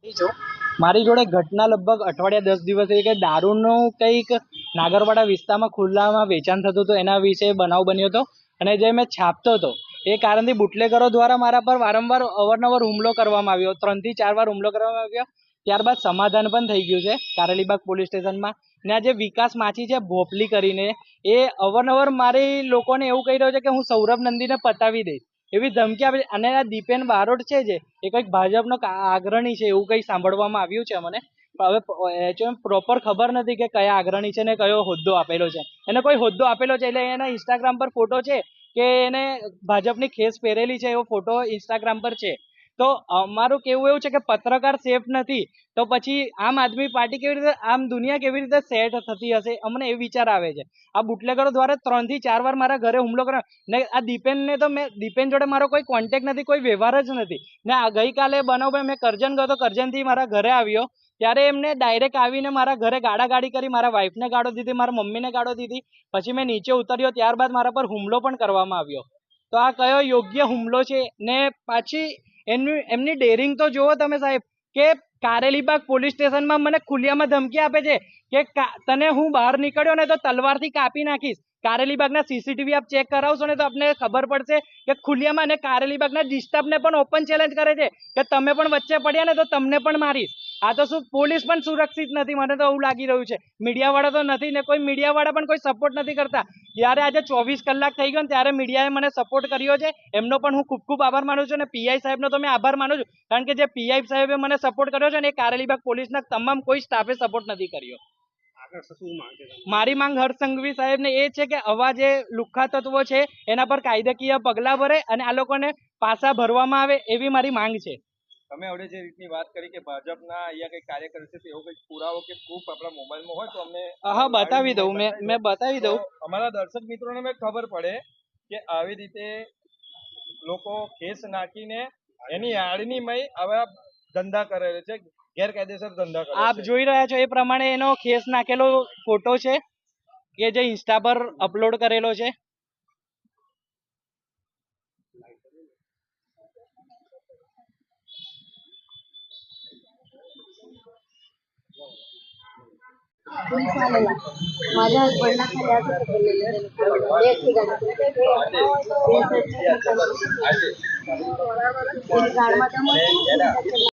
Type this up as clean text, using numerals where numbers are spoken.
જો મારી જોડે ઘટના લગભગ અઠવાડિયા 10 દિવસ કે દારૂનું કંઈક નાગરવાડા વિસ્તારમાં ખુલ્લામાં વેચાણ થતું હતું એના વિશે બનાવ બન્યો હતો અને જે મેં છાપતો હતો એ કારણથી બુટલેગરો દ્વારા મારા પર વારંવાર અવારનવાર હુમલો કરવામાં આવ્યો, 3 થી 4 વાર હુમલો કરવામાં આવ્યો. ત્યારબાદ સમાધાન પણ થઈ ગયું છે કારેલીબાગ પોલીસ સ્ટેશનમાં. ને આ જે વિકાસ માછી છે ભોપલી કરીને, એ અવારનવાર મારી લોકોને એવું કહી રહ્યો છે કે હું સૌરભ નંદીને પતાવી દઈશ એવી ધમકી આપે. અને આ દીપેન બારોટ છે જે એ કંઈક ભાજપનો આગ્રણી છે એવું કંઈ સાંભળવામાં આવ્યું છે મને. હવે પ્રોપર ખબર નથી કે કયા આગ્રણી છે ને કયો હોદ્દો આપેલો છે. એને કોઈ હોદ્દો આપેલો છે એટલે એના ઇન્સ્ટાગ્રામ પર ફોટો છે કે એને ભાજપની ખેસ પહેરેલી છે એવો ફોટો ઇન્સ્ટાગ્રામ પર છે. તો અમારું કેવું એવું છે કે પત્રકાર સેફ નથી તો પછી આમ આદમી પાર્ટી કેવી રીતે, આમ દુનિયા કેવી રીતે સેટ થતી હશે, અમને એ વિચાર આવે છે. આ બુટલેગરો દ્વારા 3 થી 4 વાર મારા ઘરે હુમલો કર્યો ને આ દીપેનને તો દીપેન જોડે મારો કોઈ કોન્ટેક્ટ નથી, કોઈ વ્યવહાર જ નથી. ને આ ગઈકાલે બનાવ મેં કરજણ ગયો તો કરજણથી મારા ઘરે આવ્યો ત્યારે એમને ડાયરેક્ટ આવીને મારા ઘરે ગાડી કરી, મારા વાઈફને ગાળો દીધી, મારા મમ્મીને ગાળો દીધી. પછી મેં નીચે ઉતર્યો ત્યારબાદ મારા પર હુમલો પણ કરવામાં આવ્યો. તો આ કયો યોગ્ય હુમલો છે? ને પાછી એમની ડેરિંગ તો જુઓ તમે સાહેબ, કે કારેલીબાગ પોલીસ સ્ટેશનમાં મને ખુલ્લામાં ધમકી આપે છે કે તને હું બહાર નીકળ્યો ને તો તલવારથી કાપી નાખીશ. કારેલીબાગના સીસીટીવી આપ ચેક કરાવશો ને તો આપને ખબર પડશે કે ખુલ્લામાં. અને કારેલીબાગના ડિસ્ટર્બને પણ ઓપન ચેલેન્જ કરે છે કે તમે પણ વચ્ચે પડ્યા ને તો તમને પણ મારીશ. આ તો શું પોલીસ પણ સુરક્ષિત નથી, મને તો એવું લાગી રહ્યું છે. મીડિયાવાળા તો નથી ને કોઈ મીડિયાવાળા પણ કોઈ સપોર્ટ નથી કરતા. જ્યારે આજે 24 કલાક થઈ ગયો ને ત્યારે મીડિયાએ મને સપોર્ટ કર્યો છે, એમનો પણ હું ખૂબ ખૂબ આભાર માનું છું. અને પીઆઈ સાહેબનો તો મેં આભાર માનું છું, કારણ કે જે પીઆઈ સાહેબે મને સપોર્ટ કર્યો છે ને એ કારેલીબાગ પોલીસના તમામ કોઈ સ્ટાફે સપોર્ટ નથી કર્યો. મારી માંગ હર્ષ સંઘવી સાહેબને એ છે કે આવા જે લુખ્ખા તત્વો છે એના પર કાયદાકીય પગલાં ભરે અને આ લોકોને પાછા ભરવામાં આવે એવી મારી માંગ છે. તમે હવે જે રીતની વાત કરી કે ભાજપના અહીંયા કઈ કાર્યકર છે એવો કઈ પુરાવો કે પ્રૂફ આપણા મોબાઈલમાં હોય તો અમને હા બતાવી દઉં, મેં બતાવી દઉં. અમારા દર્શક મિત્રોને મેં ખબર પડે કે આવી રીતે લોકો કેસ નાખીને એની આડનીમય આવા ધંધા કરે છે, ગેરકાયદેસર ધંધા કરે છે. આપ જોઈ રહ્યા છો એ પ્રમાણે એનો કેસ નાખેલો ફોટો છે કે જે ઇન્સ્ટા પર અપલોડ કરેલો છે. माझ्या हसबंडला खाली असं पकडलेलं एक ठिकाणी गाडमध्ये